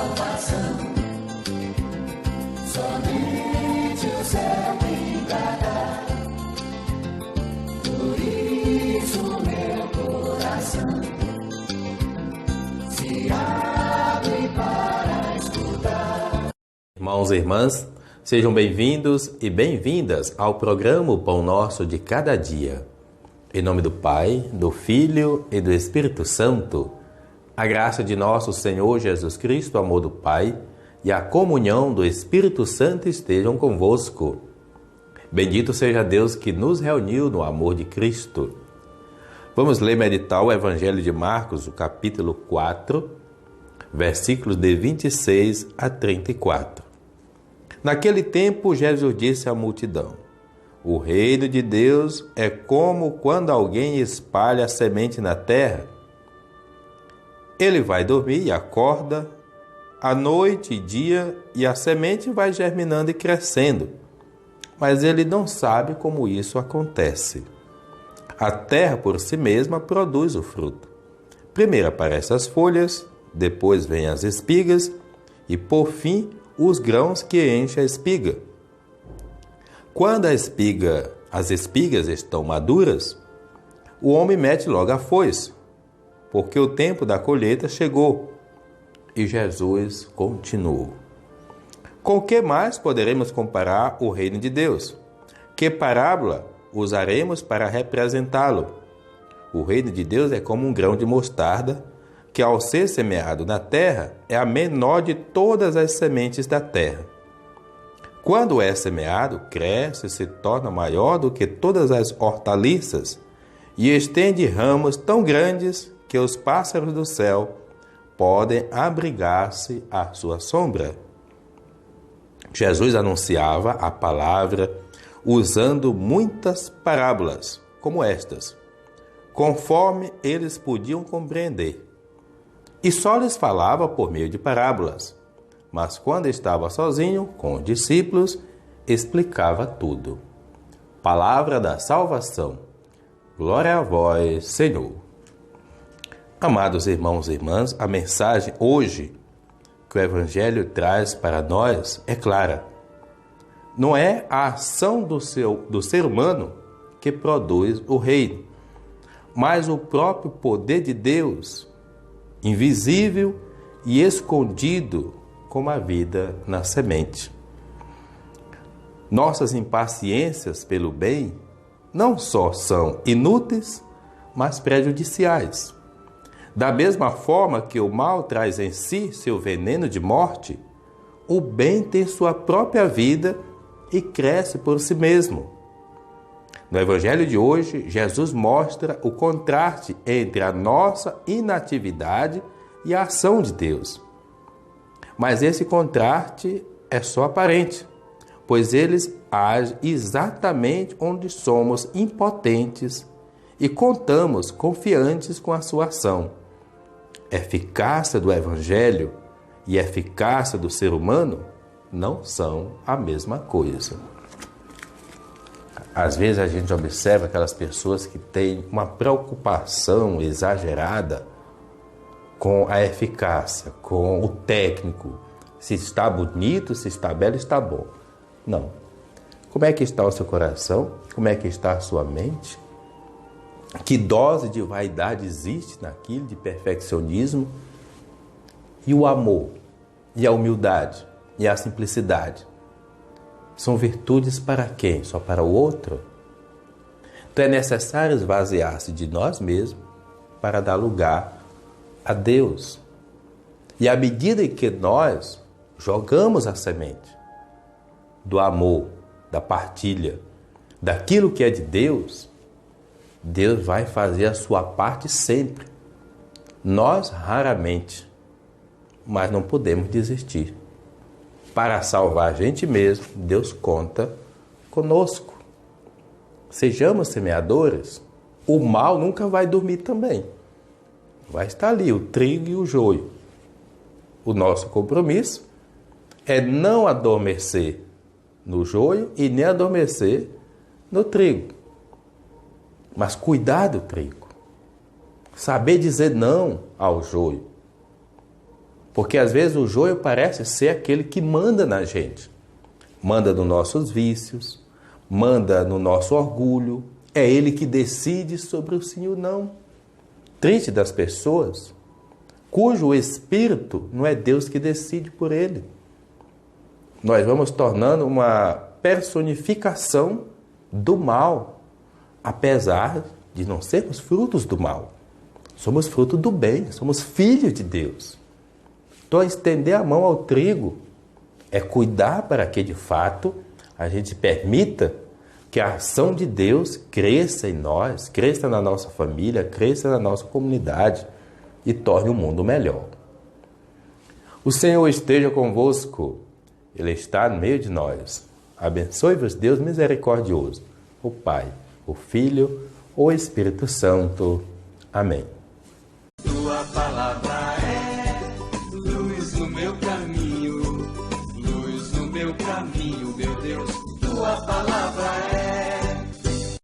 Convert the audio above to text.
salvação. Somente o céu me dará. Por isso meu coração se abre para escutar. Irmãos e irmãs, sejam bem-vindos e bem-vindas ao programa O Pão Nosso de Cada Dia. Em nome do Pai, do Filho e do Espírito Santo, a graça de nosso Senhor Jesus Cristo, o amor do Pai e a comunhão do Espírito Santo estejam convosco. Bendito seja Deus que nos reuniu no amor de Cristo. Vamos ler e meditar o Evangelho de Marcos, o capítulo 4, versículos de 26 a 34. Naquele tempo, Jesus disse à multidão: o reino de Deus é como quando alguém espalha a semente na terra. Ele vai dormir e acorda, à noite e dia, e a semente vai germinando e crescendo. Mas ele não sabe como isso acontece. A terra por si mesma produz o fruto. Primeiro aparecem as folhas, depois vêm as espigas e, por fim, os grãos que enchem a espiga. Quando as espigas estão maduras, o homem mete logo a foice, porque o tempo da colheita chegou. E Jesus continuou: com que mais poderemos comparar o reino de Deus? Que parábola usaremos para representá-lo? O reino de Deus é como um grão de mostarda, que ao ser semeado na terra é a menor de todas as sementes da terra. Quando é semeado, cresce e se torna maior do que todas as hortaliças e estende ramos tão grandes que os pássaros do céu podem abrigar-se à sua sombra. Jesus anunciava a palavra usando muitas parábolas como estas, conforme eles podiam compreender. E só lhes falava por meio de parábolas. Mas quando estava sozinho com os discípulos, explicava tudo. Palavra da salvação. Glória a vós, Senhor. Amados irmãos e irmãs, a mensagem hoje que o Evangelho traz para nós é clara. Não é a ação do ser humano que produz o reino, mas o próprio poder de Deus, invisível e escondido como a vida na semente. Nossas impaciências pelo bem não só são inúteis, mas prejudiciais. Da mesma forma que o mal traz em si seu veneno de morte, o bem tem sua própria vida e cresce por si mesmo. No Evangelho de hoje, Jesus mostra o contraste entre a nossa inatividade e a ação de Deus. Mas esse contraste é só aparente, pois eles agem exatamente onde somos impotentes e contamos confiantes com a sua ação. Eficácia do Evangelho e eficácia do ser humano não são a mesma coisa. Às vezes a gente observa aquelas pessoas que têm uma preocupação exagerada com a eficácia, com o técnico, se está bonito, se está belo, está bom. Não. Como é que está o seu coração? Como é que está a sua mente? Que dose de vaidade existe naquilo, de perfeccionismo? E o amor, e a humildade, e a simplicidade? São virtudes para quem? Só para o outro? Então é necessário esvaziar-se de nós mesmos para dar lugar a Deus. E à medida que nós jogamos a semente do amor, da partilha, daquilo que é de Deus, Deus vai fazer a sua parte sempre. Nós raramente, mas não podemos desistir. Para salvar a gente mesmo, Deus conta conosco. Sejamos semeadores. O mal nunca vai dormir também. Vai estar ali o trigo e o joio. O nosso compromisso é não adormecer no joio e nem adormecer no trigo. Mas cuidar do trigo. Saber dizer não ao joio. Porque às vezes o joio parece ser aquele que manda na gente. Manda nos nossos vícios, manda no nosso orgulho. É ele que decide sobre o sim e o não. Triste das pessoas cujo espírito não é Deus que decide por ele. Nós vamos tornando uma personificação do mal, apesar de não sermos frutos do mal. Somos fruto do bem, somos filhos de Deus. Então, estender a mão ao trigo é cuidar para que, de fato, a gente permita que a ação de Deus cresça em nós, cresça na nossa família, cresça na nossa comunidade e torne o mundo melhor. O Senhor esteja convosco, Ele está no meio de nós. Abençoe-vos, Deus misericordioso, o Pai, o Filho, o Espírito Santo. Amém. Tua palavra é luz no meu caminho, meu Deus. Tua palavra